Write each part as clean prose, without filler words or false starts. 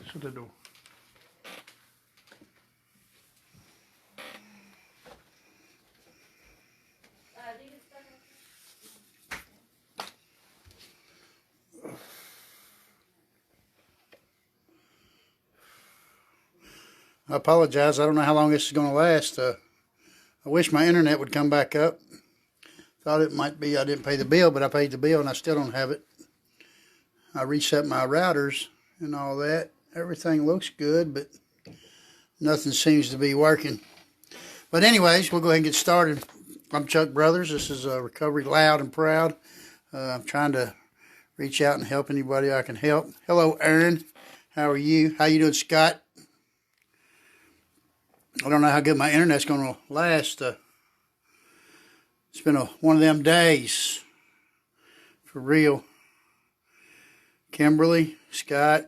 That's what they do. I apologize. I don't know how long this is going to last. I wish my internet would come back up. Thought it might be I didn't pay the bill, but I paid the bill and I still don't have it. I reset my routers and all that. Everything looks good, but nothing seems to be working. But anyways, we'll go ahead and get started. I'm Chuck Brothers. This is Recovery Loud and Proud. I'm trying to reach out and help anybody I can help. Hello, Aaron. How are you? How you doing, Scott? I don't know how good my internet's going to last. It's been one of them days. For real. Kimberly, Scott.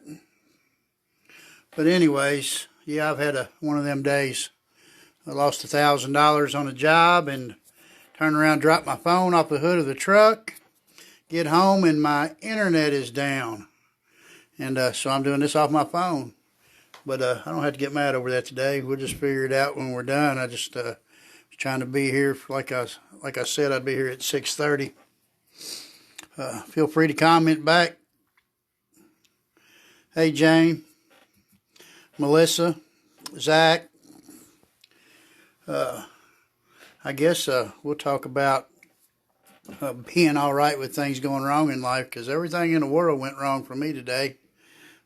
But anyways, yeah, I've had one of them days. I lost $1,000 on a job and turned around, dropped my phone off the hood of the truck, get home, and my internet is down. And so I'm doing this off my phone. But I don't have to get mad over that today. We'll just figure it out when we're done. I just was trying to be here. Like I said, I'd be here at 6:30. Feel free to comment back. Hey, Jane, Melissa, Zach. I guess we'll talk about being all right with things going wrong in life, because everything in the world went wrong for me today.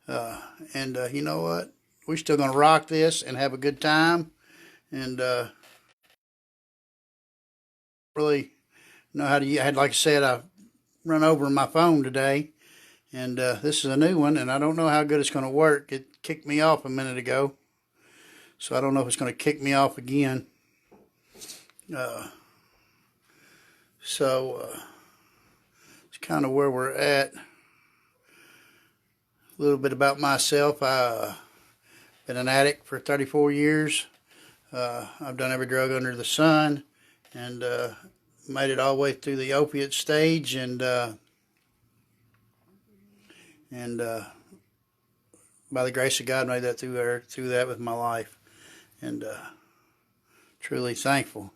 And you know what? We're still going to rock this and have a good time. And really know how to, like I said, I run over my phone today. And this is a new one, and I don't know how good it's going to work. It kicked me off a minute ago. So I don't know if it's going to kick me off again. So it's kind of where we're at. A little bit about myself. I've been an addict for 34 years. I've done every drug under the sun, and made it all the way through the opiate stage, and by the grace of God, made that through that with my life, and truly thankful.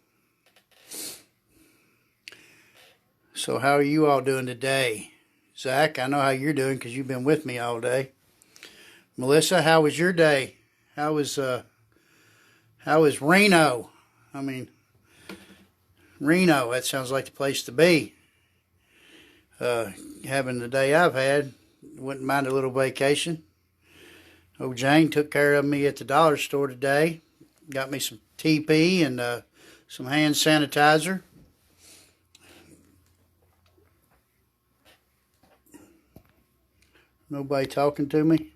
So how are you all doing today? Zach, I know how you're doing because you've been with me all day. Melissa, how was your day? How was Reno? I mean, Reno, that sounds like the place to be. Having the day I've had, wouldn't mind a little vacation. Old Jane took care of me at the dollar store today. Got me some TP and some hand sanitizer. Nobody talking to me.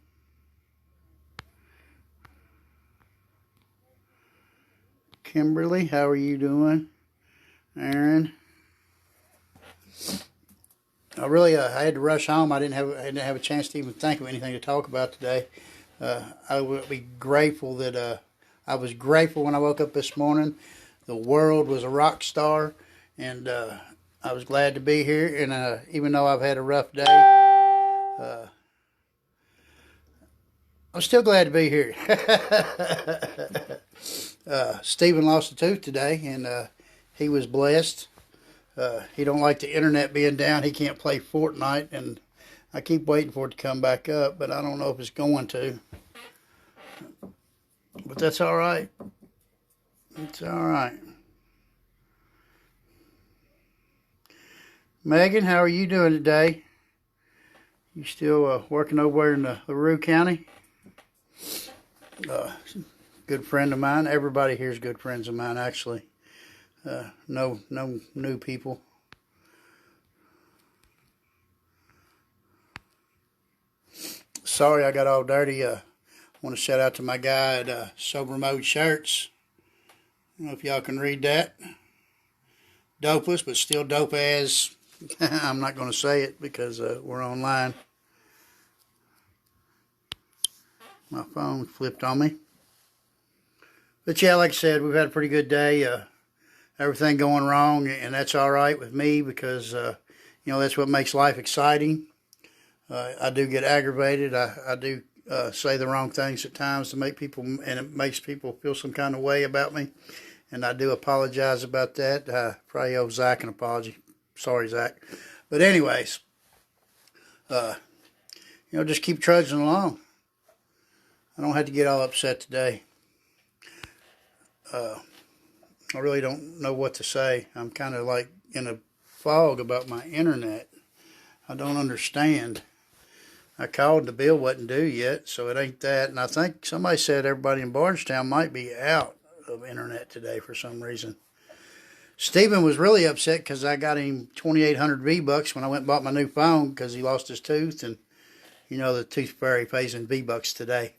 Kimberly, how are you doing? Aaron. I had to rush home. I didn't have a chance to even think of anything to talk about today. I would be grateful that I was grateful when I woke up this morning. The world was a rock star, and I was glad to be here. And even though I've had a rough day, I'm still glad to be here. Stephen lost a tooth today, and he was blessed. He don't like the internet being down. He can't play Fortnite, and I keep waiting for it to come back up, but I don't know if it's going to. But that's all right. It's all right. Megan, how are you doing today? You still working over in LaRue County? Good friend of mine. Everybody here is good friends of mine, actually. No new people. Sorry I got all dirty. I want to shout out to my guy at Sober Mode Shirts. I don't know if y'all can read that. Dopeless, but still dope as. I'm not going to say it because we're online. My phone flipped on me. But yeah, like I said, we've had a pretty good day. Everything going wrong, and that's all right with me because, that's what makes life exciting. I do get aggravated. I do say the wrong things at times to make people, and it makes people feel some kind of way about me. And I do apologize about that. I probably owe Zach an apology. Sorry, Zach. But anyways, just keep trudging along. I don't have to get all upset today. I really don't know what to say. I'm kind of like in a fog about my internet. I don't understand. I called, the bill wasn't due yet, so it ain't that. And I think somebody said everybody in Bardstown might be out of internet today for some reason. Stephen was really upset because I got him 2,800 V-Bucks when I went and bought my new phone because he lost his tooth. And, the tooth fairy pays in V-Bucks today.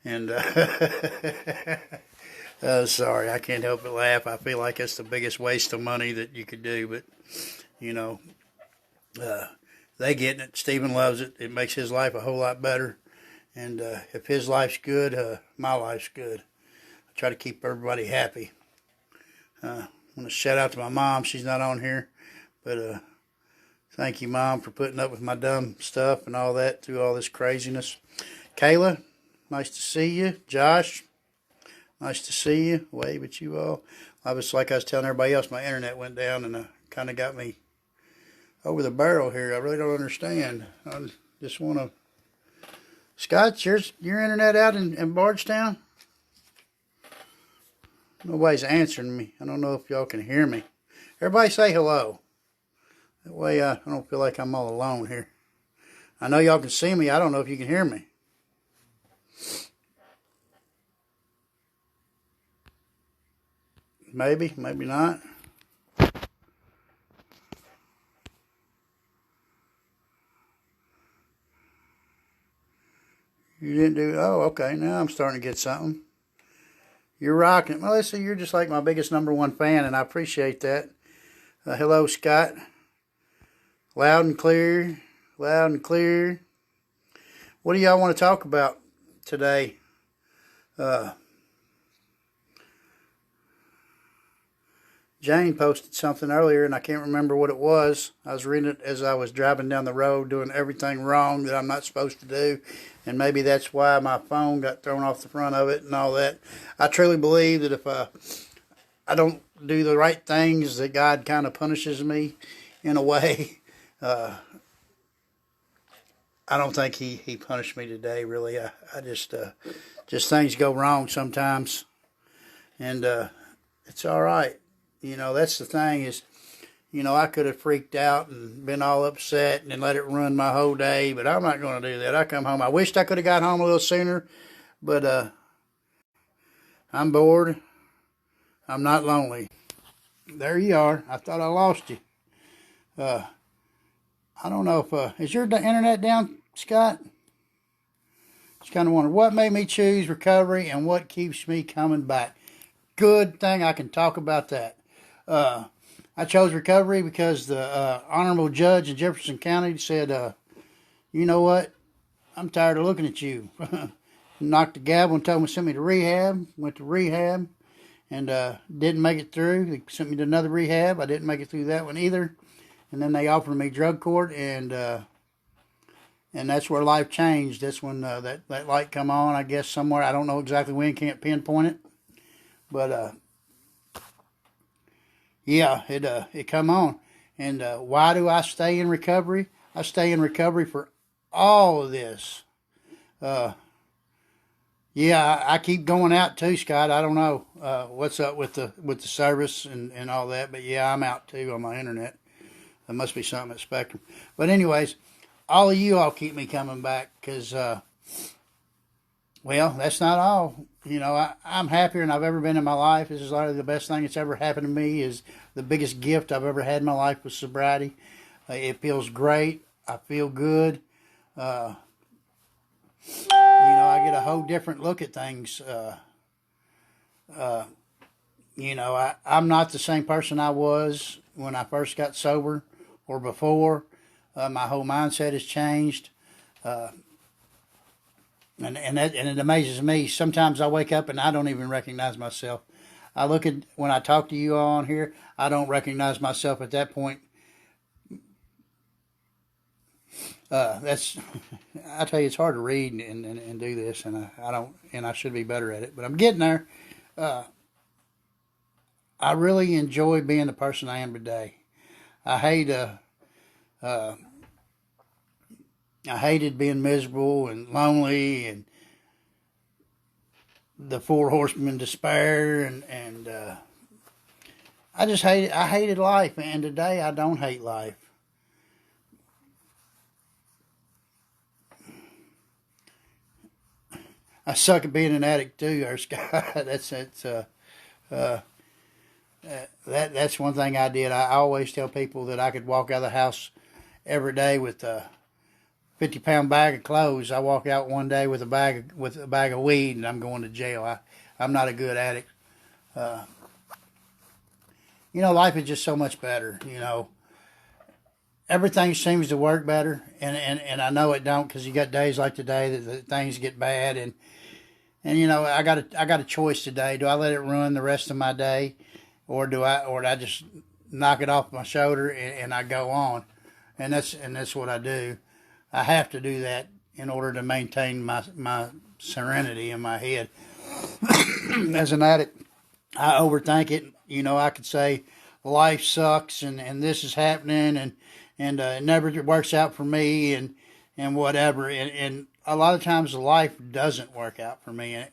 And, sorry, I can't help but laugh. I feel like it's the biggest waste of money that you could do. But, they getting it. Stephen loves it. It makes his life a whole lot better. And if his life's good, my life's good. I try to keep everybody happy. I want to shout out to my mom. She's not on here. But thank you, Mom, for putting up with my dumb stuff and all that through all this craziness. Kayla, nice to see you. Josh, nice to see you. Wave at you all. I was telling everybody else, my internet went down and kind of got me over the barrel here. I really don't understand. I just want to... Scott, your internet out in Bardstown? Nobody's answering me. I don't know if y'all can hear me. Everybody say hello. That way I don't feel like I'm all alone here. I know y'all can see me. I don't know if you can hear me. Maybe, maybe not. You didn't do... Oh, okay. Now I'm starting to get something. You're rocking. Well, listen, you're just like my biggest #1 fan, and I appreciate that. Hello, Scott. Loud and clear. Loud and clear. What do y'all want to talk about today? Jane posted something earlier, and I can't remember what it was. I was reading it as I was driving down the road, doing everything wrong that I'm not supposed to do. And maybe that's why my phone got thrown off the front of it and all that. I truly believe that if I don't do the right things, that God kind of punishes me in a way. I don't think he punished me today, really. I just things go wrong sometimes. And it's all right. That's the thing is, I could have freaked out and been all upset and let it ruin my whole day, but I'm not going to do that. I come home. I wished I could have got home a little sooner, but I'm bored. I'm not lonely. There you are. I thought I lost you. I don't know if, is your internet down, Scott? Just kind of wondering what made me choose recovery and what keeps me coming back. Good thing I can talk about that. I chose recovery because the honorable judge in Jefferson County said, you know what? I'm tired of looking at you. Knocked the gavel and told me to send me to rehab. Went to rehab and didn't make it through. They sent me to another rehab. I didn't make it through that one either. And then they offered me drug court, and that's where life changed. That's when that light come on, I guess, somewhere. I don't know exactly when, can't pinpoint it. But yeah, it come on. And why do I stay in recovery? I stay in recovery for all of this. Yeah, I keep going out too, Scott. I don't know what's up with the service and all that, but yeah, I'm out too on my internet. There must be something at Spectrum. But anyways, all of you all keep me coming back because, well, that's not all. I'm happier than I've ever been in my life. This is literally the best thing that's ever happened to me. Is the biggest gift I've ever had in my life was sobriety. It feels great. I feel good. I get a whole different look at things. I'm not the same person I was when I first got sober or before. My whole mindset has changed. And it amazes me. Sometimes I wake up and I don't even recognize myself. When I talk to you all on here, I don't recognize myself at that point. That's, I tell you, it's hard to read and do this, and I don't, and I should be better at it, but I'm getting there. Uh, I really enjoy being the person I am today. I hate, uh, I hated being miserable and lonely and the four horsemen despair and I hated life, and today I don't hate life. I suck at being an addict too, or Scott. Uh, that's one thing I did. I always tell people that I could walk out of the house every day with a 50-pound bag of clothes. I walk out one day with a bag of weed, and I'm going to jail. I'm not a good addict. Uh, Life is just so much better. Everything seems to work better, and I know it don't, because you got days like today that things get bad, and I got a choice today. Do I let it ruin the rest of my day, or do I just knock it off my shoulder and I go on? And that's what I do. I have to do that in order to maintain my serenity in my head. As an addict, I overthink it. I could say life sucks and this is happening and it never works out for me and whatever. And a lot of times life doesn't work out for me,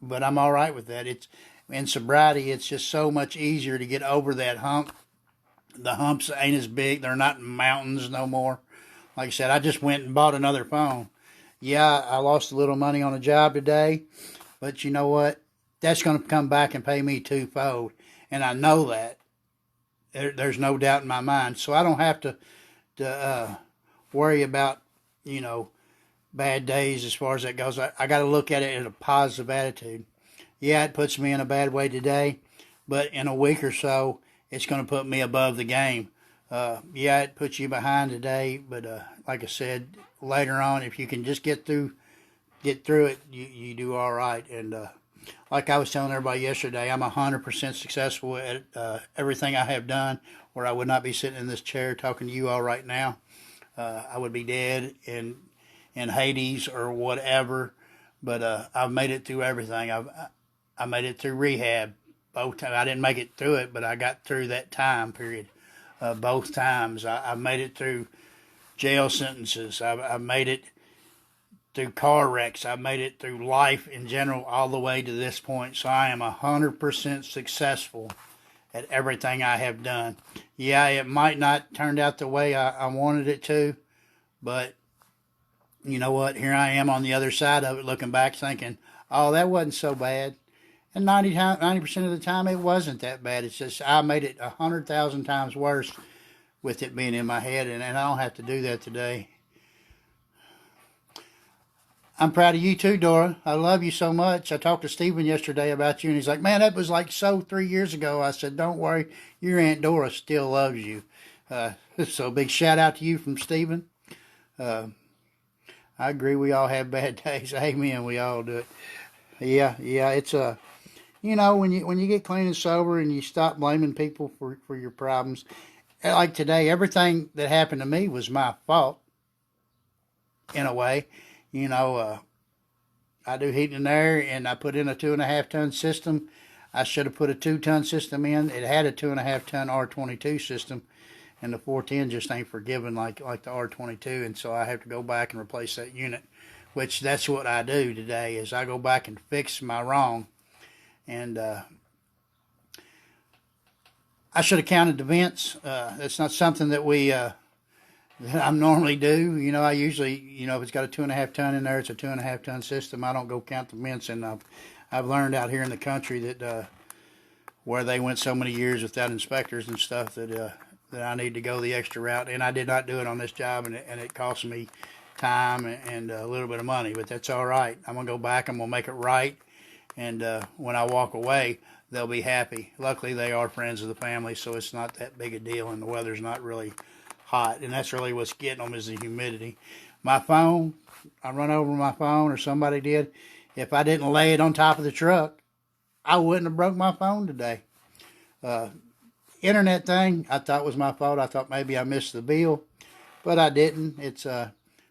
but I'm all right with that. It's in sobriety. It's just so much easier to get over that hump. The humps ain't as big. They're not mountains no more. Like I said, I just went and bought another phone. Yeah, I lost a little money on a job today, but you know what? That's going to come back and pay me twofold. And I know that. There's no doubt in my mind. So I don't have to worry about, you know, bad days as far as that goes. I got to look at it in a positive attitude. Yeah, it puts me in a bad way today, but in a week or so, it's going to put me above the game. Yeah, it puts you behind today, but like I said, later on, if you can just get through it, you do all right. And like I was telling everybody yesterday, I'm 100% successful at everything I have done, or I would not be sitting in this chair talking to you all right now. I would be dead in Hades or whatever. But I've made it through everything. I made it through rehab both times. I didn't make it through it, but I got through that time period both times. I made it through jail sentences. I made it through car wrecks. I made it through life in general all the way to this point. So I am 100% successful at everything I have done. Yeah, it might not turned out the way I wanted it to, but you know what? Here I am on the other side of it, looking back, thinking, "Oh, that wasn't so bad." And 90% of the time, it wasn't that bad. It's just I made it 100,000 times worse with it being in my head, and I don't have to do that today. I'm proud of you too, Dora. I love you so much. I talked to Stephen yesterday about you, and he's like, "Man, that was like so 3 years ago." I said, "Don't worry, your Aunt Dora still loves you." So big shout out to you from Stephen. Uh, I agree. We all have bad days. Amen. We all do it. Yeah, yeah. It's when you get clean and sober and you stop blaming people for your problems. Like today, everything that happened to me was my fault in a way. You know, I do heating and air, and I put in a 2.5 ton system. I should have put a 2 ton system in. It had a 2.5 ton R22 system, and the 410 just ain't forgiving like the R22, and so I have to go back and replace that unit. Which that's what I do today is I go back and fix my wrong, and I should have counted the vents. That's not something that I normally do. I usually, if it's got a 2.5 ton in there, it's a 2.5 ton system. I don't go count the vents, and I've learned out here in the country that where they went so many years without inspectors and stuff that I need to go the extra route, and I did not do it on this job, and it cost me time and a little bit of money, but that's all right. I'm gonna go back. I'm gonna make it right, and when I walk away, they'll be happy. Luckily, they are friends of the family, so it's not that big a deal, and the weather's not really hot, and that's really what's getting them is the humidity. My phone, I run over my phone, or somebody did. If I didn't lay it on top of the truck, I wouldn't have broke my phone today. Uh, Internet thing, I thought was my fault. I thought maybe I missed the bill. but I didn't. It's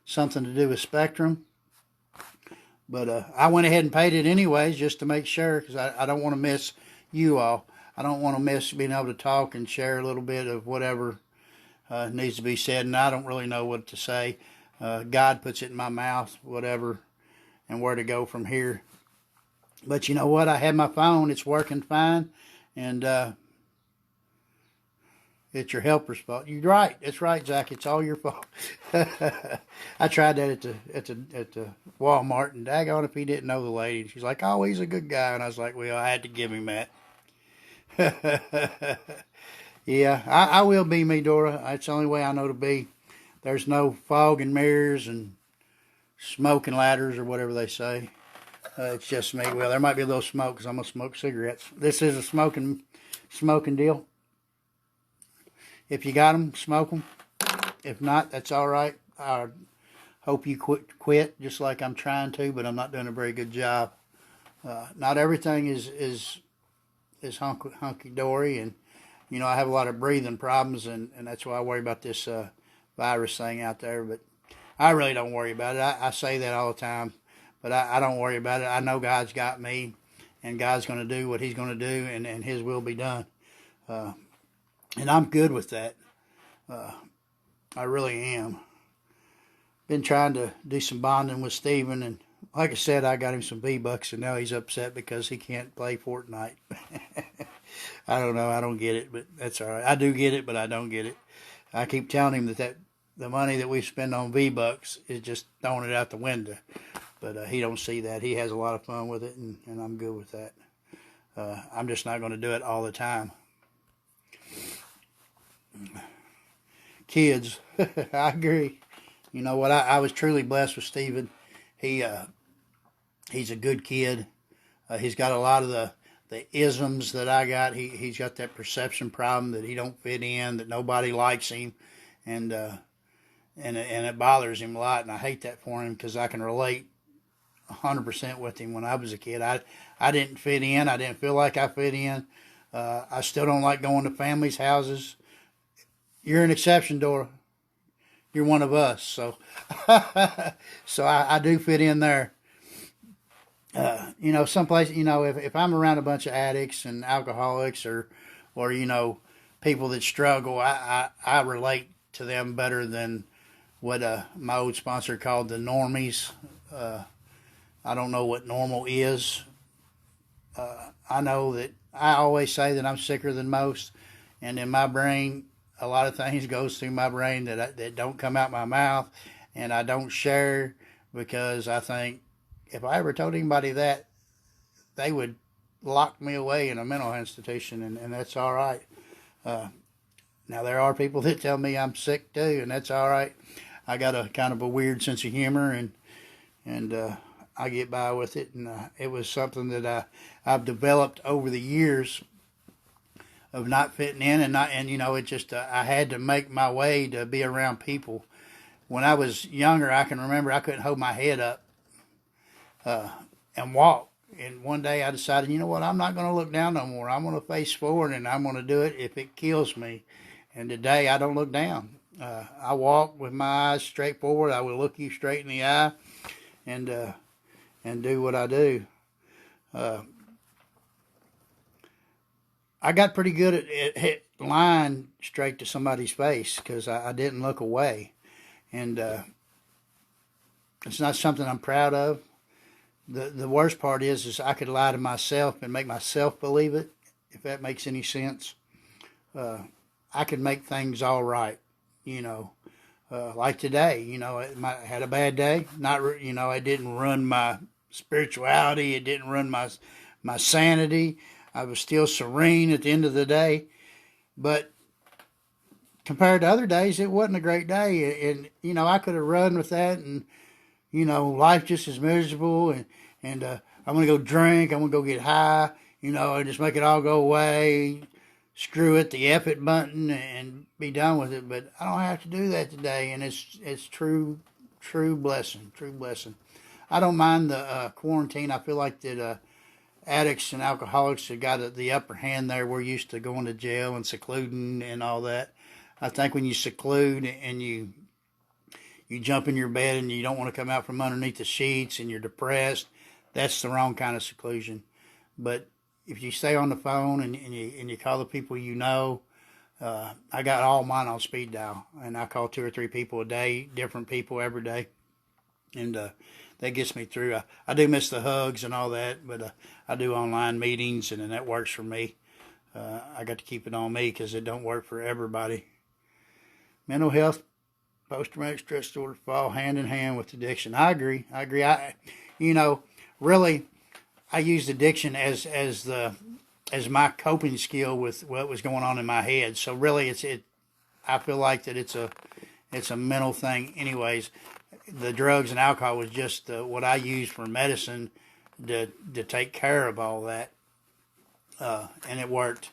something to do with Spectrum. But I went ahead and paid it anyways just to make sure because I don't want to miss you all. I don't want to miss being able to talk and share a little bit of whatever needs to be said. And I don't really know what to say. God puts it in my mouth, whatever, and where to go from here. But you know what? I have my phone. It's working fine. And it's your helper's fault. You're right. It's right, Zach. It's all your fault. I tried that at the Walmart, and daggone if he didn't know the lady. She's like, "Oh, he's a good guy," and I was like, "Well, I had to give him that." Yeah, I will be me, Dora. That's the only way I know to be. There's no fog and mirrors and smoking ladders or whatever they say. It's just me. Well, there might be a little smoke because I'm gonna smoke cigarettes. This is a smoking deal. If you got them, smoke them. If not, that's all right. I hope you quit just like I'm trying to, but I'm not doing a very good job. Not everything is hunky dory, and you know I have a lot of breathing problems, and that's why I worry about this virus thing out there. But I really don't worry about it. I say that all the time, but I don't worry about it. I know God's got me, and God's going to do what He's going to do, and His will be done. And I'm good with that. I really am. Been trying to do some bonding with Steven, and like I said, I got him some V-Bucks, and now he's upset because he can't play Fortnite. I don't know. I don't get it, but that's all right. I do get it, but I don't get it. I keep telling him that the money that we spend on V-Bucks is just throwing it out the window. But he don't see that. He has a lot of fun with it, and I'm good with that. I'm just not going to do it all the time. Kids, I agree. You know what? I was truly blessed with Steven. He's a good kid. He's got a lot of the isms that I got. He's got that perception problem that he don't fit in, that nobody likes him, and it bothers him a lot. And I hate that for him because I can relate 100% with him. When I was a kid, I didn't fit in. I didn't feel like I fit in. I still don't like going to families' houses. You're an exception, Dora. You're one of us, so so I do fit in there. You know, someplace, you know, if I'm around a bunch of addicts and alcoholics or you know, people that struggle, I relate to them better than what my old sponsor called the normies. I don't know what normal is. I know that I always say that I'm sicker than most, and in my brain, a lot of things goes through my brain that don't come out my mouth, and I don't share because I think if I ever told anybody that, they would lock me away in a mental institution, and that's all right. Now there are people that tell me I'm sick too, and that's all right. I got a kind of a weird sense of humor, and I get by with it, and it was something that I've developed over the years of not fitting in, and you know, it just I had to make my way to be around people. When I was younger, I can remember I couldn't hold my head up and walk. And one day I decided, you know what, I'm not going to look down no more. I'm going to face forward, and I'm going to do it if it kills me. And today I don't look down. I walk with my eyes straight forward. I will look you straight in the eye, and do what I do. I got pretty good at lying straight to somebody's face because I didn't look away. And it's not something I'm proud of. The worst part is I could lie to myself and make myself believe it, if that makes any sense. I could make things all right, you know. Like today, you know, I had a bad day. You know, it didn't run my spirituality. It didn't run my sanity. I was still serene at the end of the day. But compared to other days, it wasn't a great day. And you know, I could have run with that, and you know, life just is miserable. And I'm gonna go drink. I'm gonna go get high. You know, and just make it all go away. Screw it, the F it button, and be done with it. But I don't have to do that today, and it's true blessing, true blessing. I don't mind the quarantine. I feel like that addicts and alcoholics have got the upper hand there. We're used to going to jail and secluding and all that. I think when you seclude and you you jump in your bed and you don't want to come out from underneath the sheets and you're depressed, that's the wrong kind of seclusion. But if you stay on the phone and you call the people you know, I got all mine on speed dial, and I call 2 or 3 people a day, different people every day, and that gets me through. I do miss the hugs and all that, but I do online meetings, and then that works for me. I got to keep it on me because it don't work for everybody. Mental health, post-traumatic stress disorder fall hand in hand with addiction. I agree. Really, I used addiction as my coping skill with what was going on in my head. So really, I feel like that it's a mental thing. Anyways, the drugs and alcohol was just what I used for medicine to take care of all that, and it worked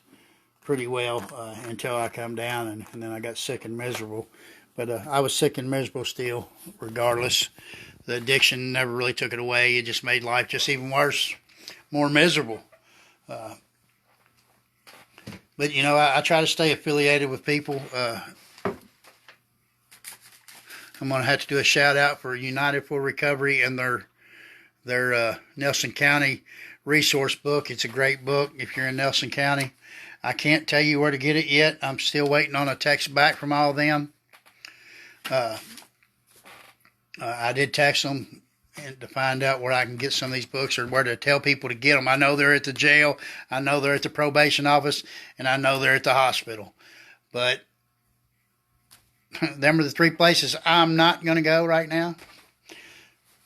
pretty well until I come down and then I got sick and miserable. But I was sick and miserable still, regardless. The addiction never really took it away. It just made life just even worse, more miserable. But I try to stay affiliated with people. I'm going to have to do a shout out for United for Recovery and their Nelson County resource book. It's a great book if you're in Nelson County. I can't tell you where to get it yet. I'm still waiting on a text back from all of them. I did text them to find out where I can get some of these books or where to tell people to get them. I know they're at the jail. I know they're at the probation office. And I know they're at the hospital. But them are the 3 places I'm not going to go right now.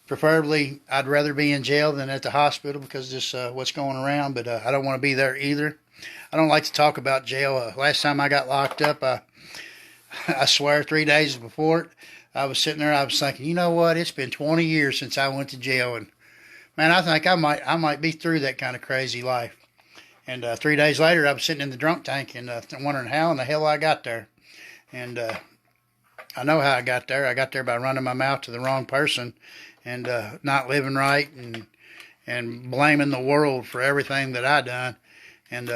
Preferably, I'd rather be in jail than at the hospital because of just what's going around. But I don't want to be there either. I don't like to talk about jail. Last time I got locked up, I swear 3 days before it, I was sitting there, I was thinking, you know what, it's been 20 years since I went to jail, and man, I think I might be through that kind of crazy life. And 3 days later, I was sitting in the drunk tank and wondering how in the hell I got there. And I know how I got there. I got there by running my mouth to the wrong person and not living right and blaming the world for everything that I done. And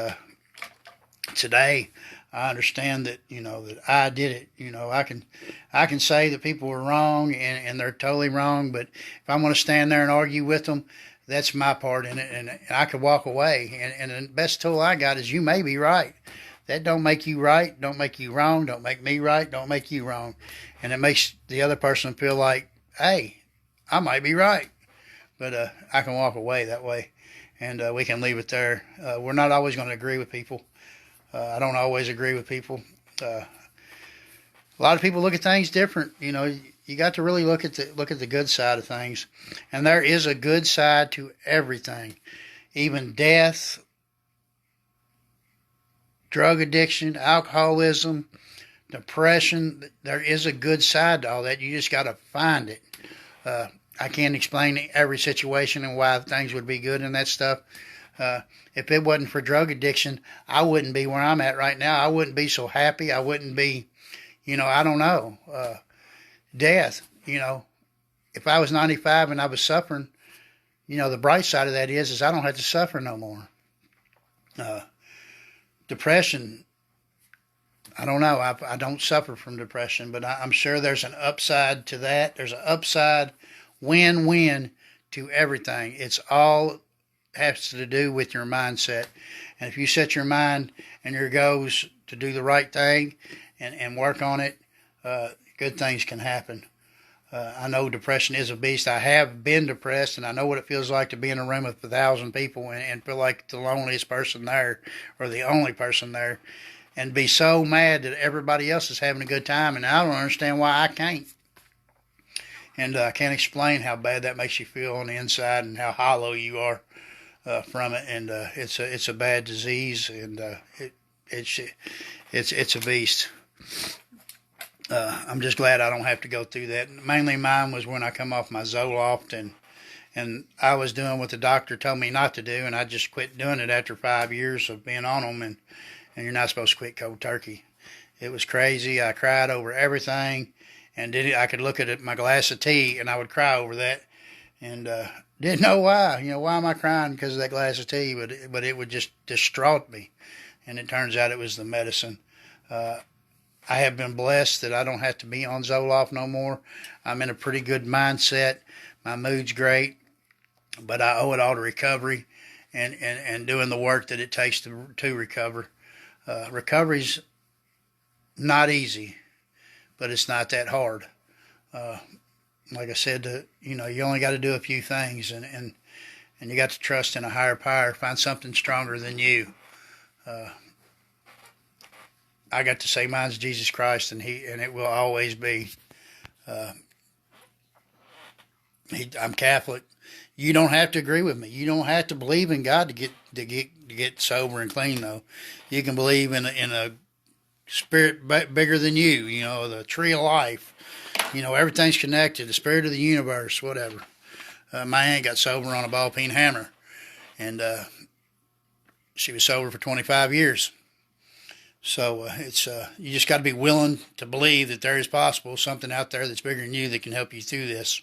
today, I understand that, that I did it. I can say that people were wrong and they're totally wrong, but if I'm going to stand there and argue with them, that's my part in it, and I could walk away. And the best tool I got is you may be right. That don't make you right, don't make you wrong, don't make me right, don't make you wrong. And it makes the other person feel like, hey, I might be right, but I can walk away that way, and we can leave it there. We're not always going to agree with people. I don't always agree with people. A lot of people look at things different. You got to really look at the good side of things, and there is a good side to everything, even death, drug addiction, alcoholism, depression. There is a good side to all that. You just got to find it. I can't explain every situation and why things would be good and that stuff. If it wasn't for drug addiction, I wouldn't be where I'm at right now. I wouldn't be so happy. I wouldn't be, I don't know. Death, if I was 95 and I was suffering, the bright side of that is I don't have to suffer no more. Depression, I don't know. I don't suffer from depression, but I'm sure there's an upside to that. There's an upside win-win to everything. It's all has to do with your mindset. And if you set your mind and your goals to do the right thing and work on it, good things can happen. I know depression is a beast. I have been depressed, and I know what it feels like to be in a room with 1,000 people and feel like the loneliest person there or the only person there and be so mad that everybody else is having a good time, and I don't understand why I can't. And I can't explain how bad that makes you feel on the inside and how hollow you are from it. And it's a bad disease, and it's a beast. I'm just glad I don't have to go through that. Mainly mine was when I come off my Zoloft and I was doing what the doctor told me not to do, and I just quit doing it after 5 years of being on them, and you're not supposed to quit cold turkey. It was crazy. I cried over everything, and I could look at my glass of tea and I would cry over that, and didn't know why. Why am I crying? Because of that glass of tea, but it would just distraught me, and it turns out it was the medicine. I have been blessed that I don't have to be on Zoloft no more. I'm in a pretty good mindset. My mood's great, but I owe it all to recovery and doing the work that it takes to recover. Recovery's not easy, but it's not that hard. Like I said, you only got to do a few things, and you got to trust in a higher power. Find something stronger than you. I got to say mine's Jesus Christ, and it will always be. I'm Catholic. You don't have to agree with me. You don't have to believe in God to get sober and clean, though. You can believe in a spirit bigger than you. The tree of life. Everything's connected. The spirit of the universe, whatever. My aunt got sober on a ball peen hammer, and she was sober for 25 years. So it's you just got to be willing to believe that there is possible something out there that's bigger than you that can help you through this.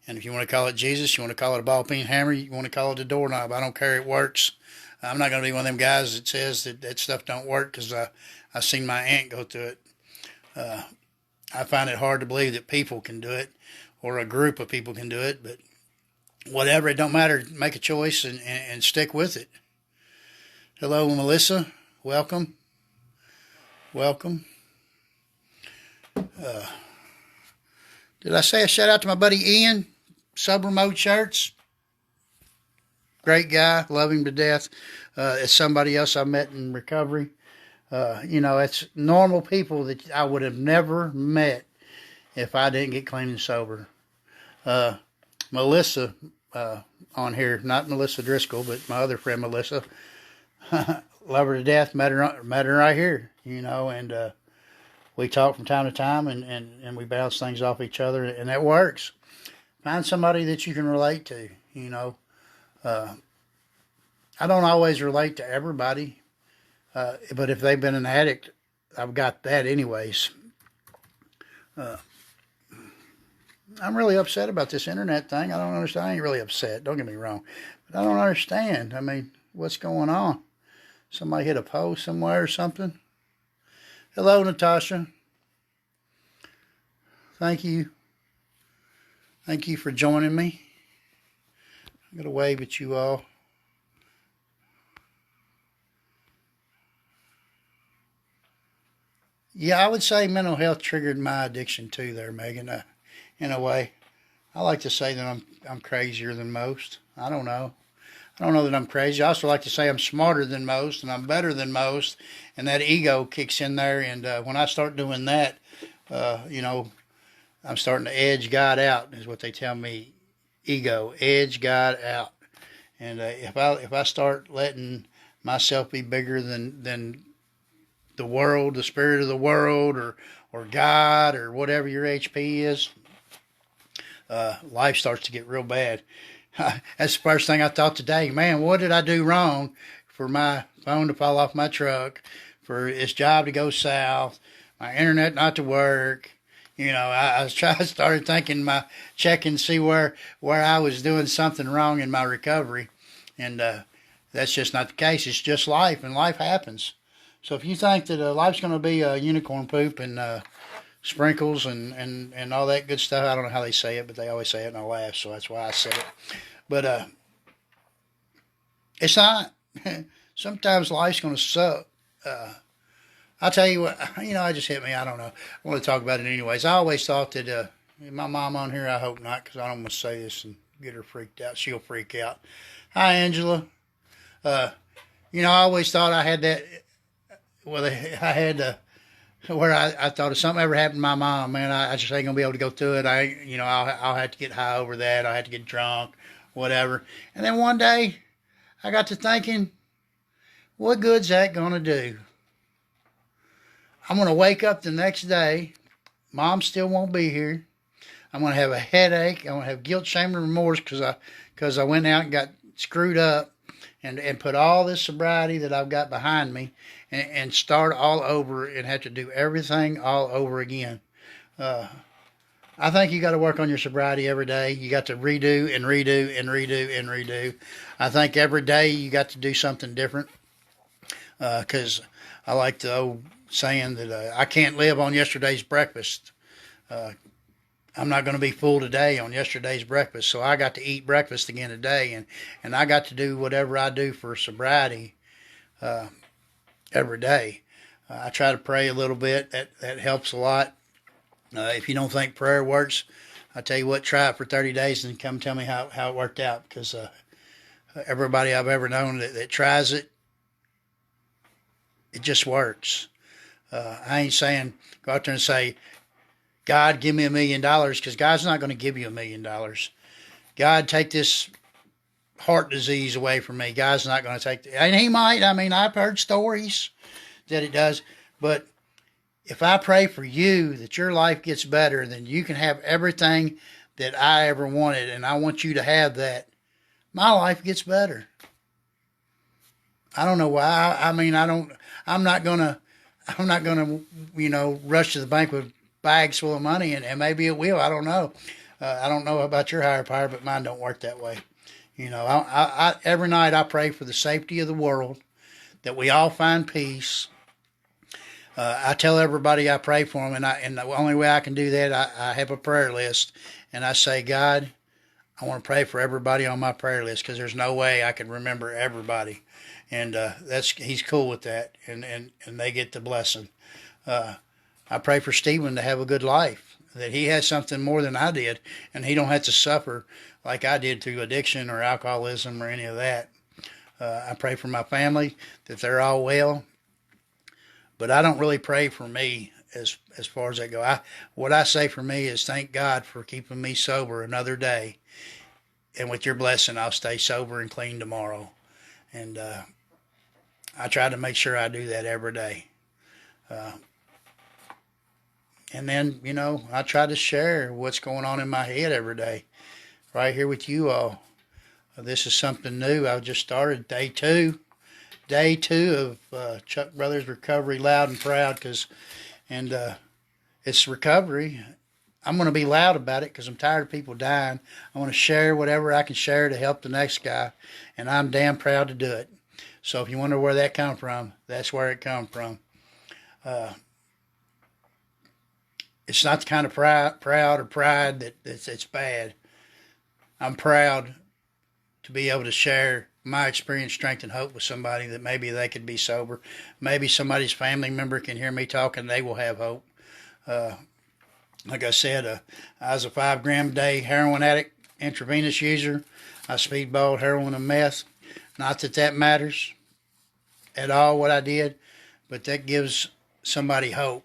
And if you want to call it Jesus, you want to call it a ball peen hammer, you want to call it a doorknob, I don't care. It works. I'm not going to be one of them guys that says that stuff don't work because I've seen my aunt go through it. I find it hard to believe that people can do it or a group of people can do it, but whatever, it don't matter. Make a choice and stick with it. Hello, Melissa. Welcome. Welcome. Did I say a shout out to my buddy Ian? Sober Mode Shirts. Great guy. Love him to death. It's somebody else I met in recovery. It's normal people that I would have never met if I didn't get clean and sober. Melissa on here, not Melissa Driscoll, but my other friend Melissa. Love her to death. Met her right here, and we talk from time to time, and we bounce things off each other, and that works. Find somebody that you can relate to. I don't always relate to everybody, but if they've been an addict, I've got that anyways. I'm really upset about this internet thing. I don't understand. I ain't really upset. Don't get me wrong, but I don't understand. I mean, what's going on? Somebody hit a post somewhere or something. Hello, Natasha. Thank you. Thank you for joining me. I'm going to wave at you all. Yeah, I would say mental health triggered my addiction too there, Megan, in a way. I like to say that I'm crazier than most. I don't know. I don't know that I'm crazy. I also like to say I'm smarter than most and I'm better than most, and that ego kicks in there. And when I start doing that, I'm starting to edge God out, is what they tell me. Ego, edge God out. And if I start letting myself be bigger than the world, the spirit of the world, or God, or whatever your HP is, life starts to get real bad. That's the first thing I thought today. Man, what did I do wrong for my phone to fall off my truck, for its job to go south, my internet not to work? I started thinking, checking to see where I was doing something wrong in my recovery. And that's just not the case. It's just life, and life happens. So if you think that life's going to be unicorn poop and sprinkles and all that good stuff, I don't know how they say it, but they always say it and I laugh, so that's why I said it. But it's not. Sometimes life's going to suck. I'll tell you what, it just hit me. I don't know. I want to talk about it anyways. I always thought that, my mom on here, I hope not, because I don't want to say this and get her freaked out. She'll freak out. Hi, Angela. I always thought I had that, well, I had where I thought if something ever happened to my mom, man, I just ain't going to be able to go through it. I'll have to get high over that. I'll have to get drunk, whatever. And then one day, I got to thinking, what good's that going to do? I'm going to wake up the next day. Mom still won't be here. I'm going to have a headache. I'm going to have guilt, shame, and remorse because I went out and got screwed up and put all this sobriety that I've got behind me and start all over and have to do everything all over again. I think you got to work on your sobriety every day. You got to redo and redo and redo and redo. I think every day you got to do something different. because I like the old saying that I can't live on yesterday's breakfast. Uh, I'm not going to be full today on yesterday's breakfast, so I got to eat breakfast again today, and I got to do whatever I do for sobriety uh, every day. I try to pray a little bit. That helps a lot. If you don't think prayer works, I tell you what, try it for 30 days and come tell me how it worked out. Because everybody I've ever known that tries it, it just works. I ain't saying go out there and say, God, give me $1 million, because God's not going to give you $1 million. God, take this heart disease away from me. God's not going to take it. And he might. I mean, I've heard stories that it does. But if I pray for you that your life gets better, then you can have everything that I ever wanted, and I want you to have that, my life gets better. I don't know why. I mean, I'm not gonna, rush to the bank with bags full of money, and maybe it will. I don't know. I don't know about your higher power, but mine don't work that way. Every night I pray for the safety of the world, that we all find peace. I tell everybody I pray for them, and the only way I can do that, I have a prayer list, and I say, God, I want to pray for everybody on my prayer list, because there's no way I can remember everybody, and he's cool with that, and they get the blessing. I pray for Stephen to have a good life, that he has something more than I did, and he don't have to suffer like I did through addiction or alcoholism or any of that. I pray for my family, that they're all well. But I don't really pray for me as far as that go. What I say for me is thank God for keeping me sober another day. And with your blessing, I'll stay sober and clean tomorrow. And I try to make sure I do that every day. And then, I try to share what's going on in my head every day, right here with you all. This is something new. I just started day two of Chuck Brothers Recovery Loud and Proud, and it's recovery. I'm going to be loud about it because I'm tired of people dying. I want to share whatever I can share to help the next guy, and I'm damn proud to do it. So if you wonder where that come from, that's where it come from. It's not the kind of proud or pride that's bad. I'm proud to be able to share my experience, strength, and hope with somebody, that maybe they could be sober. Maybe somebody's family member can hear me talk and they will have hope. Like I said, I was a 5 gram a day heroin addict, intravenous user. I speedballed heroin and meth. Not that that matters at all what I did, but that gives somebody hope.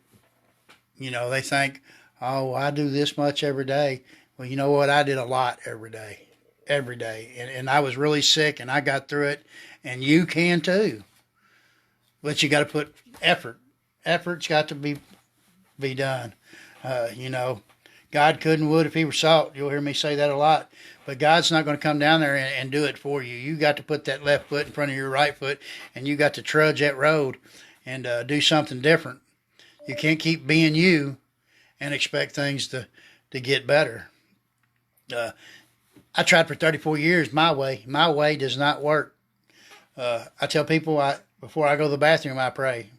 They think, oh, I do this much every day. Well, you know what? I did a lot every day. And I was really sick, and I got through it, and you can too. But you got to put effort. Effort's got to be done. God could and would if he were salt. You'll hear me say that a lot. But God's not going to come down there and do it for you. You got to put that left foot in front of your right foot, and you got to trudge that road and do something different. You can't keep being you and expect things to get better. I tried for 34 years my way. My way does not work. I tell people before I go to the bathroom, I pray.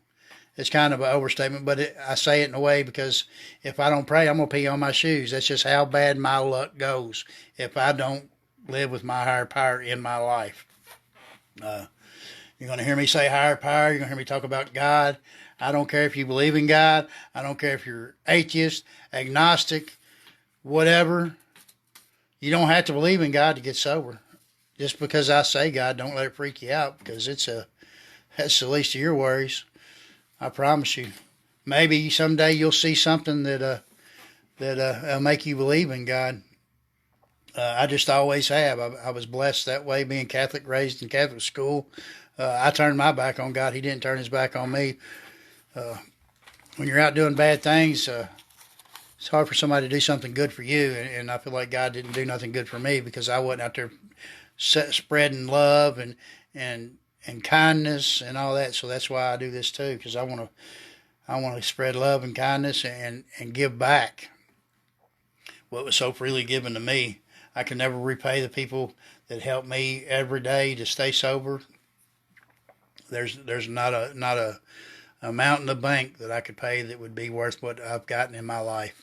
It's kind of an overstatement, but I say it in a way because if I don't pray, I'm going to pee on my shoes. That's just how bad my luck goes if I don't live with my higher power in my life. You're going to hear me say higher power. You're going to hear me talk about God. I don't care if you believe in God. I don't care if you're atheist, agnostic, whatever. You don't have to believe in God to get sober. Just because I say God, don't let it freak you out, because that's the least of your worries. I promise you. Maybe someday you'll see something that'll make you believe in God. I just always have. I was blessed that way, being Catholic, raised in Catholic school. I turned my back on God. He didn't turn his back on me. When you're out doing bad things, it's hard for somebody to do something good for you, and I feel like God didn't do nothing good for me because I wasn't out there spreading love and kindness and all that. So that's why I do this too, because I want to spread love and kindness and give back what was so freely given to me. I can never repay the people that help me every day to stay sober. There's not a amount in the bank that I could pay that would be worth what I've gotten in my life.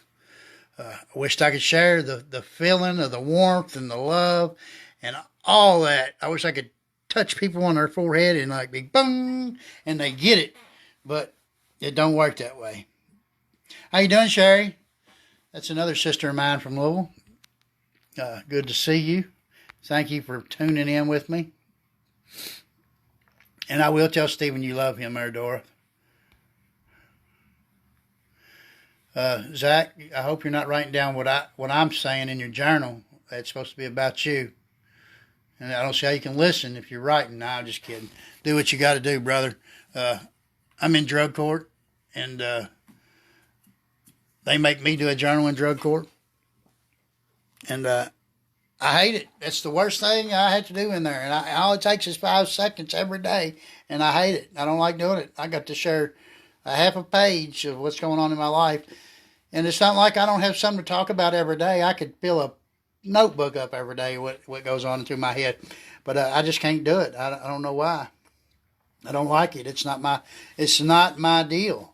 I wished I could share the feeling of the warmth and the love and all that. I wish I could touch people on their forehead and like be boom, and they get it. But it don't work that way. How you doing, Sherry? That's another sister of mine from Louisville. Good to see you. Thank you for tuning in with me. And I will tell Stephen you love him, Dora. Zach, I hope you're not writing down what I'm saying in your journal. It's supposed to be about you. And I don't see how you can listen if you're writing. No, I'm just kidding. Do what you got to do, brother. I'm in drug court, and they make me do a journal in drug court. And I hate it. It's the worst thing I had to do in there. And all it takes is 5 seconds every day, and I hate it. I don't like doing it. I got to share a half a page of what's going on in my life. And it's not like I don't have something to talk about every day. I could fill a notebook up every day what goes on through my head. But I just can't do it. I don't know why. I don't like it. It's not my deal.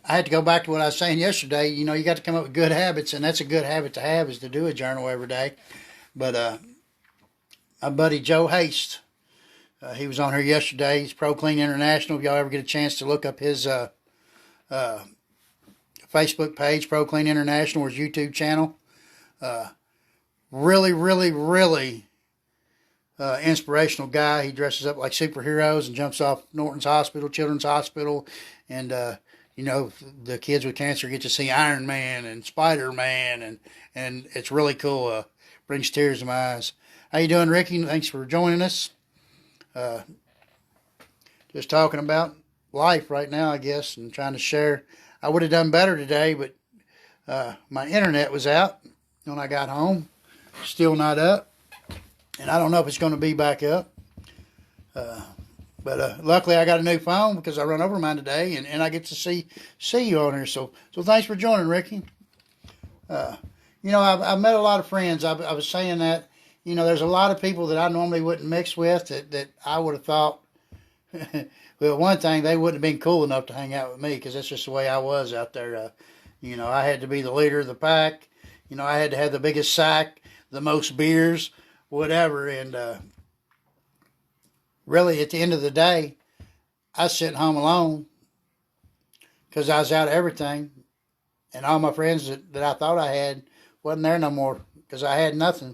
I had to go back to what I was saying yesterday. You know, you got to come up with good habits, and that's a good habit to have, is to do a journal every day. But my buddy Joe Haste, he was on here yesterday. He's Pro Clean International. If y'all ever get a chance to look up his Facebook page, Pro Clean International, or his YouTube channel. Really, really, really inspirational guy. He dresses up like superheroes and jumps off Norton's Hospital, Children's Hospital, and you know, the kids with cancer get to see Iron Man and Spider-Man, and it's really cool. Brings tears to my eyes. How you doing, Ricky? Thanks for joining us. Just talking about life right now, I guess, and trying to share. I would have done better today, but my internet was out when I got home. Still not up, and I don't know if it's going to be back up. But luckily I got a new phone because I run over mine today, and I get to see you on here. So thanks for joining, Ricky. You know, I've met a lot of friends. I was saying that, you know, there's a lot of people that I normally wouldn't mix with that I would have thought, well, one thing, they wouldn't have been cool enough to hang out with me because that's just the way I was out there. You know, I had to be the leader of the pack. You know, I had to have the biggest sack, the most beers, whatever. And really, at the end of the day, I was sitting home alone because I was out of everything. And all my friends that I thought I had wasn't there no more because I had nothing.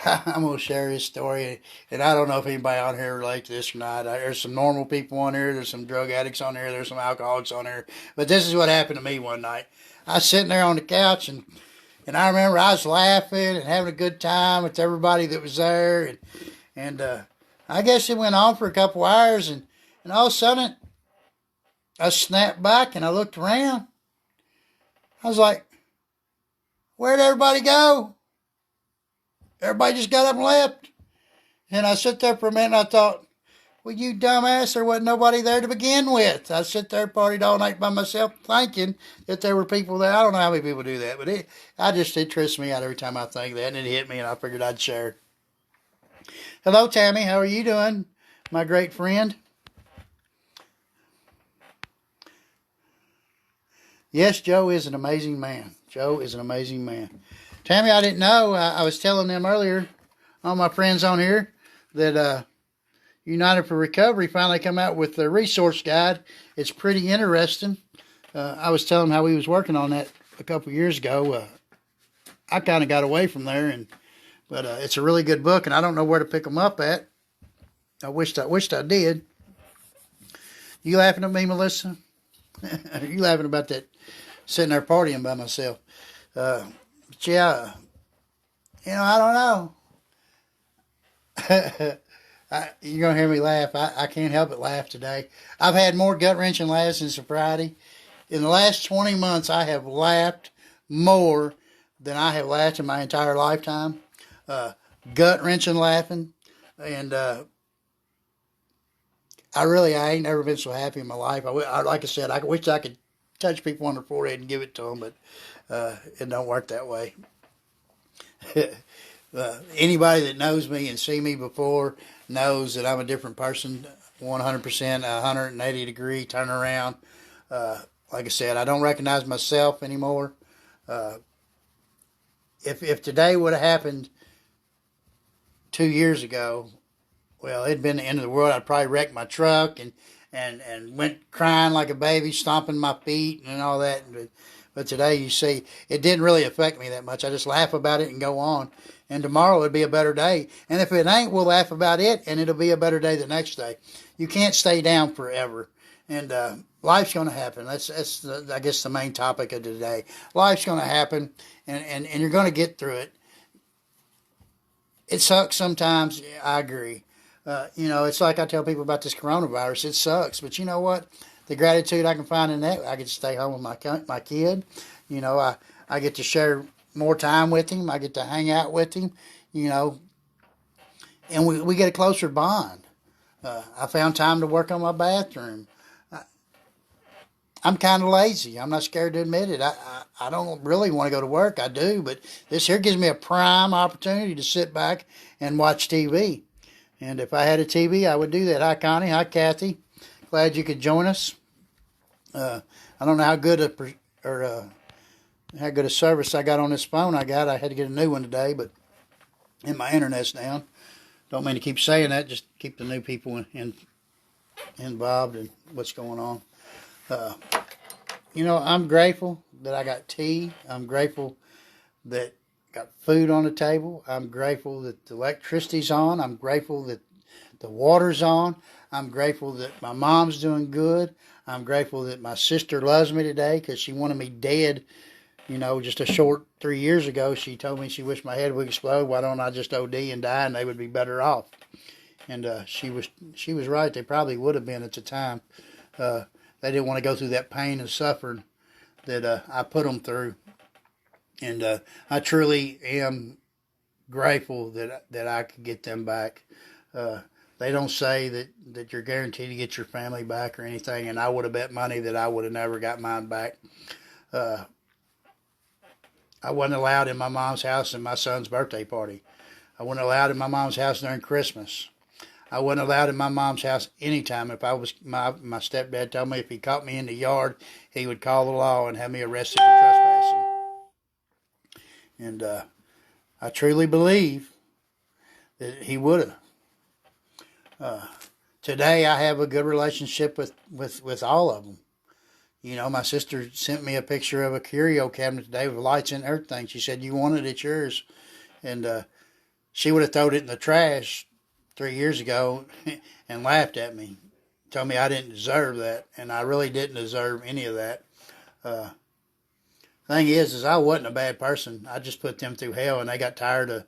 I'm going to share his story, and I don't know if anybody on here relates to this or not. There's some normal people on here, there's some drug addicts on here, there's some alcoholics on here, but this is what happened to me one night. I was sitting there on the couch, and I remember I was laughing and having a good time with everybody that was there, and I guess it went on for a couple hours, and all of a sudden, I snapped back, and I looked around. I was like, where'd everybody go? Everybody just got up and left. And I sat there for a minute and I thought, well, you dumbass, there wasn't nobody there to begin with. I sat there, partied all night by myself, thinking that there were people there. I don't know how many people do that, but it trips me out every time I think that, and it hit me, and I figured I'd share. Hello, Tammy. How are you doing, my great friend? Yes, Joe is an amazing man. Joe is an amazing man. Tammy, I didn't know. I was telling them earlier, all my friends on here, that United for Recovery finally come out with the resource guide. It's pretty interesting. I was telling them how we was working on that a couple years ago. I kind of got away from there, but it's a really good book, and I don't know where to pick them up at. I wished I did. You laughing at me, Melissa? You laughing about that sitting there partying by myself? But yeah, you know, I don't know. You're going to hear me laugh. I can't help but laugh today. I've had more gut-wrenching laughs than sobriety. In the last 20 months, I have laughed more than I have laughed in my entire lifetime. Gut-wrenching laughing. And I ain't never been so happy in my life. Like I said, I wish I could touch people on the forehead and give it to them, but it don't work that way. Anybody that knows me and see me before knows that I'm a different person, 100%, 180-degree turnaround. Like I said, I don't recognize myself anymore. If today would have happened 2 years ago, well, it'd been the end of the world. I'd probably wrecked my truck and went crying like a baby, stomping my feet and all that. But today, you see, it didn't really affect me that much. I just laugh about it and go on. And tomorrow it'll be a better day. And if it ain't, we'll laugh about it, and it'll be a better day the next day. You can't stay down forever. And life's going to happen. That's I guess, the main topic of today. Life's going to happen, and you're going to get through it. It sucks sometimes. I agree. It's like I tell people about this coronavirus. It sucks. But you know what? The gratitude I can find in that, I get to stay home with my kid. I get to share more time with him. I get to hang out with him, and we get a closer bond. I found time to work on my bathroom. I'm kind of lazy. I'm not scared to admit it. I don't really want to go to work. I do, but this here gives me a prime opportunity to sit back and watch TV. And if I had a TV, I would do that. Hi, Connie. Hi, Kathy. Glad you could join us. I don't know how good a service I got on this phone I had to get a new one today, but my internet's down. Don't mean to keep saying that, just keep the new people involved in what's going on. I'm grateful that I got tea. I'm grateful that I got food on the table. I'm grateful that the electricity's on. I'm grateful that the water's on. I'm grateful that my mom's doing good. I'm grateful that my sister loves me today because she wanted me dead. Just a short 3 years ago, she told me she wished my head would explode. Why don't I just OD and die, and they would be better off? And she was right. They probably would have been at the time. They didn't want to go through that pain and suffering that I put them through. And I truly am grateful that I could get them back. They don't say that you're guaranteed to get your family back or anything, and I would have bet money that I would have never got mine back. I wasn't allowed in my mom's house in my son's birthday party. I wasn't allowed in my mom's house during Christmas. I wasn't allowed in my mom's house anytime. If I was, my stepdad told me if he caught me in the yard, he would call the law and have me arrested for trespassing. And I truly believe that he would have. Today I have a good relationship with all of them. My sister sent me a picture of a curio cabinet today with lights and everything. She said, "You want it, it's yours." And she would have thrown it in the trash 3 years ago and laughed at me. Told me I didn't deserve that. And I really didn't deserve any of that. Thing is I wasn't a bad person. I just put them through hell, and they got tired of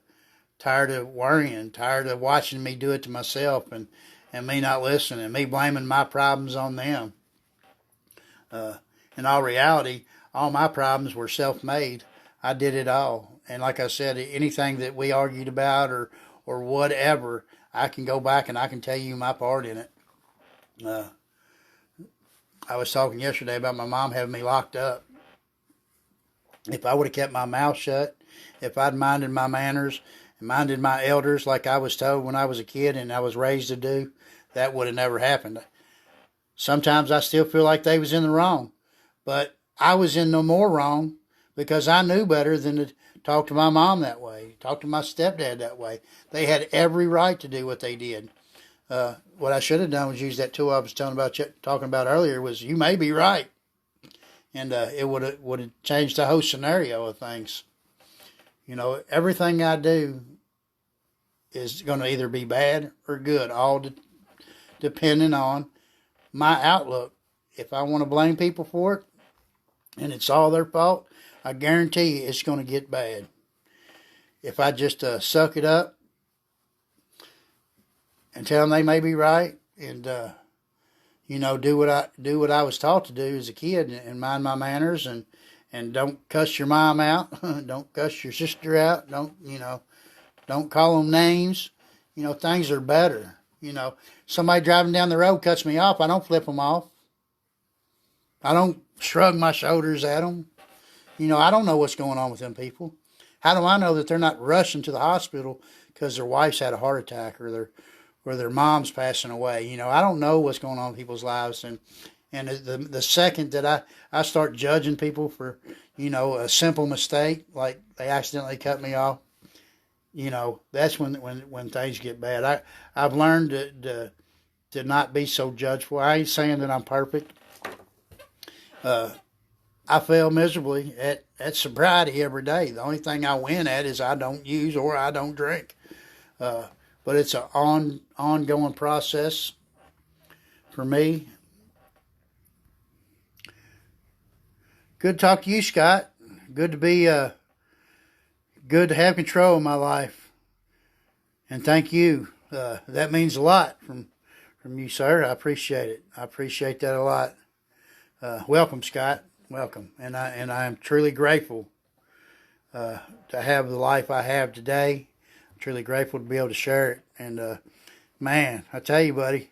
worrying, tired of watching me do it to myself and me not listening, and me blaming my problems on them. In all reality, all my problems were self-made. I did it all. And like I said, anything that we argued about or whatever, I can go back and I can tell you my part in it. I was talking yesterday about my mom having me locked up. If I would have kept my mouth shut, if I'd minded my manners and minded my elders like I was told when I was a kid and I was raised to do, that would have never happened. Sometimes I still feel like they was in the wrong, but I was in no more wrong because I knew better than to talk to my mom that way, talk to my stepdad that way. They had every right to do what they did. What I should have done was use that tool I was talking about earlier was, you may be right. And it would have changed the whole scenario of things. Everything I do is going to either be bad or good, all depending on my outlook. If I want to blame people for it and it's all their fault, I guarantee you it's going to get bad. If I just suck it up and tell them they may be right and do what I was taught to do as a kid and mind my manners and don't cuss your mom out, don't cuss your sister out, don't call them names. Things are better. Somebody driving down the road cuts me off, I don't flip them off. I don't shrug my shoulders at them. I don't know what's going on with them people. How do I know that they're not rushing to the hospital because their wife's had a heart attack or their mom's passing away? I don't know what's going on in people's lives, and the second that I start judging people for a simple mistake, like they accidentally cut me off, that's when things get bad. I've learned to not be so judgeful. I ain't saying that I'm perfect. I fail miserably at sobriety every day. The only thing I win at is I don't use or I don't drink. But it's an ongoing process for me. Good to talk to you, Scott. Good to be good to have control of my life. And thank you. That means a lot from you, sir. I appreciate it. I appreciate that a lot. Welcome, Scott. Welcome. And I am truly grateful to have the life I have today. I'm truly grateful to be able to share it. And man, I tell you, buddy,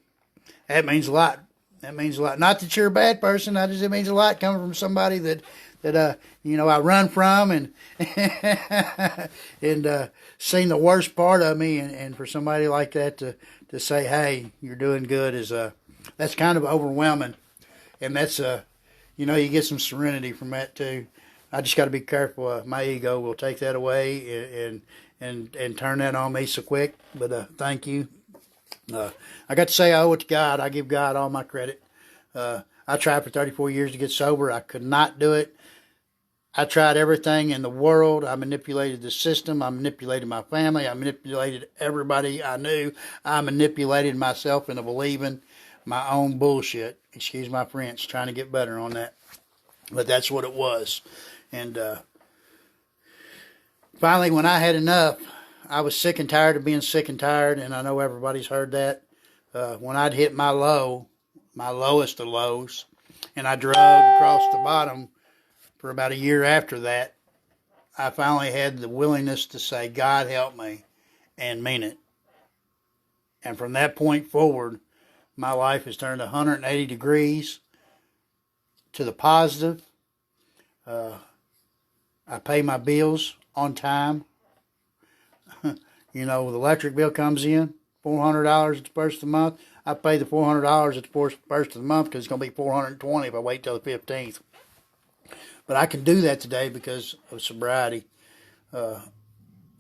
that means a lot. That means a lot. Not that you're a bad person. It means a lot coming from somebody that I run from and and seen the worst part of me, and for somebody like that to say, hey, you're doing good is that's kind of overwhelming, and that's you get some serenity from that too. I just got to be careful. My ego will take that away and turn that on me so quick. But thank you. I got to say I owe it to God. I give God all my credit. I tried for 34 years to get sober. I could not do it. I tried everything in the world. I manipulated the system. I manipulated my family. I manipulated everybody I knew. I manipulated myself into believing my own bullshit. Excuse my French, trying to get better on that. But that's what it was. And finally, when I had enough, I was sick and tired of being sick and tired, and I know everybody's heard that. When I'd hit my lowest of lows, and I drug across the bottom for about a year after that, I finally had the willingness to say, God help me, and mean it. And from that point forward, my life has turned 180 degrees to the positive. I pay my bills on time. The electric bill comes in, $400 at the first of the month. I pay the $400 at the first of the month because it's going to be $420 if I wait till the 15th. But I can do that today because of sobriety. I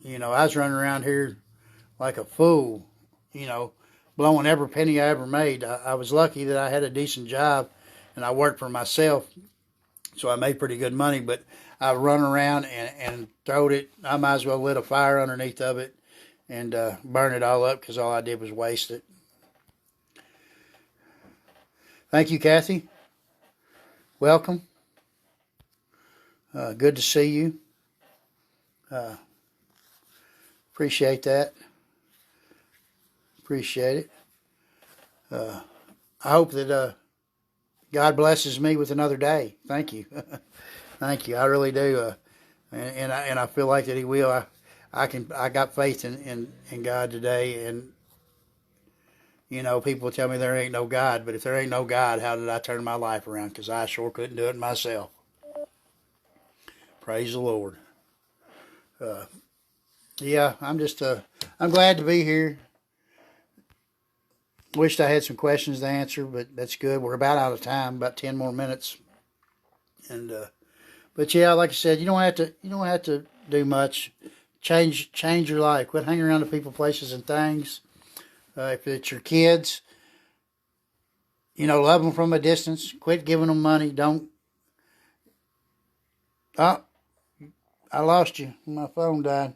was running around here like a fool, blowing every penny I ever made. I was lucky that I had a decent job and I worked for myself, so I made pretty good money. But I run around and throwed it. I might as well lit a fire underneath of it and burn it all up because all I did was waste it. Thank you, Kathy. Welcome. Good to see you. Appreciate that. Appreciate it. I hope that God blesses me with another day. Thank you. Thank you. I really do. And I feel like that He will. I got faith in God today, and people tell me there ain't no God, but if there ain't no God, how did I turn my life around? Because I sure couldn't do it myself. Praise the Lord. Yeah, I'm glad to be here. Wished I had some questions to answer, but that's good. We're about out of time, about 10 more minutes. And but yeah, like I said, you don't have to do much. Change your life. Quit hanging around to people, places, and things. If it's your kids, love them from a distance. Quit giving them money. Don't. Oh, I lost you. My phone died.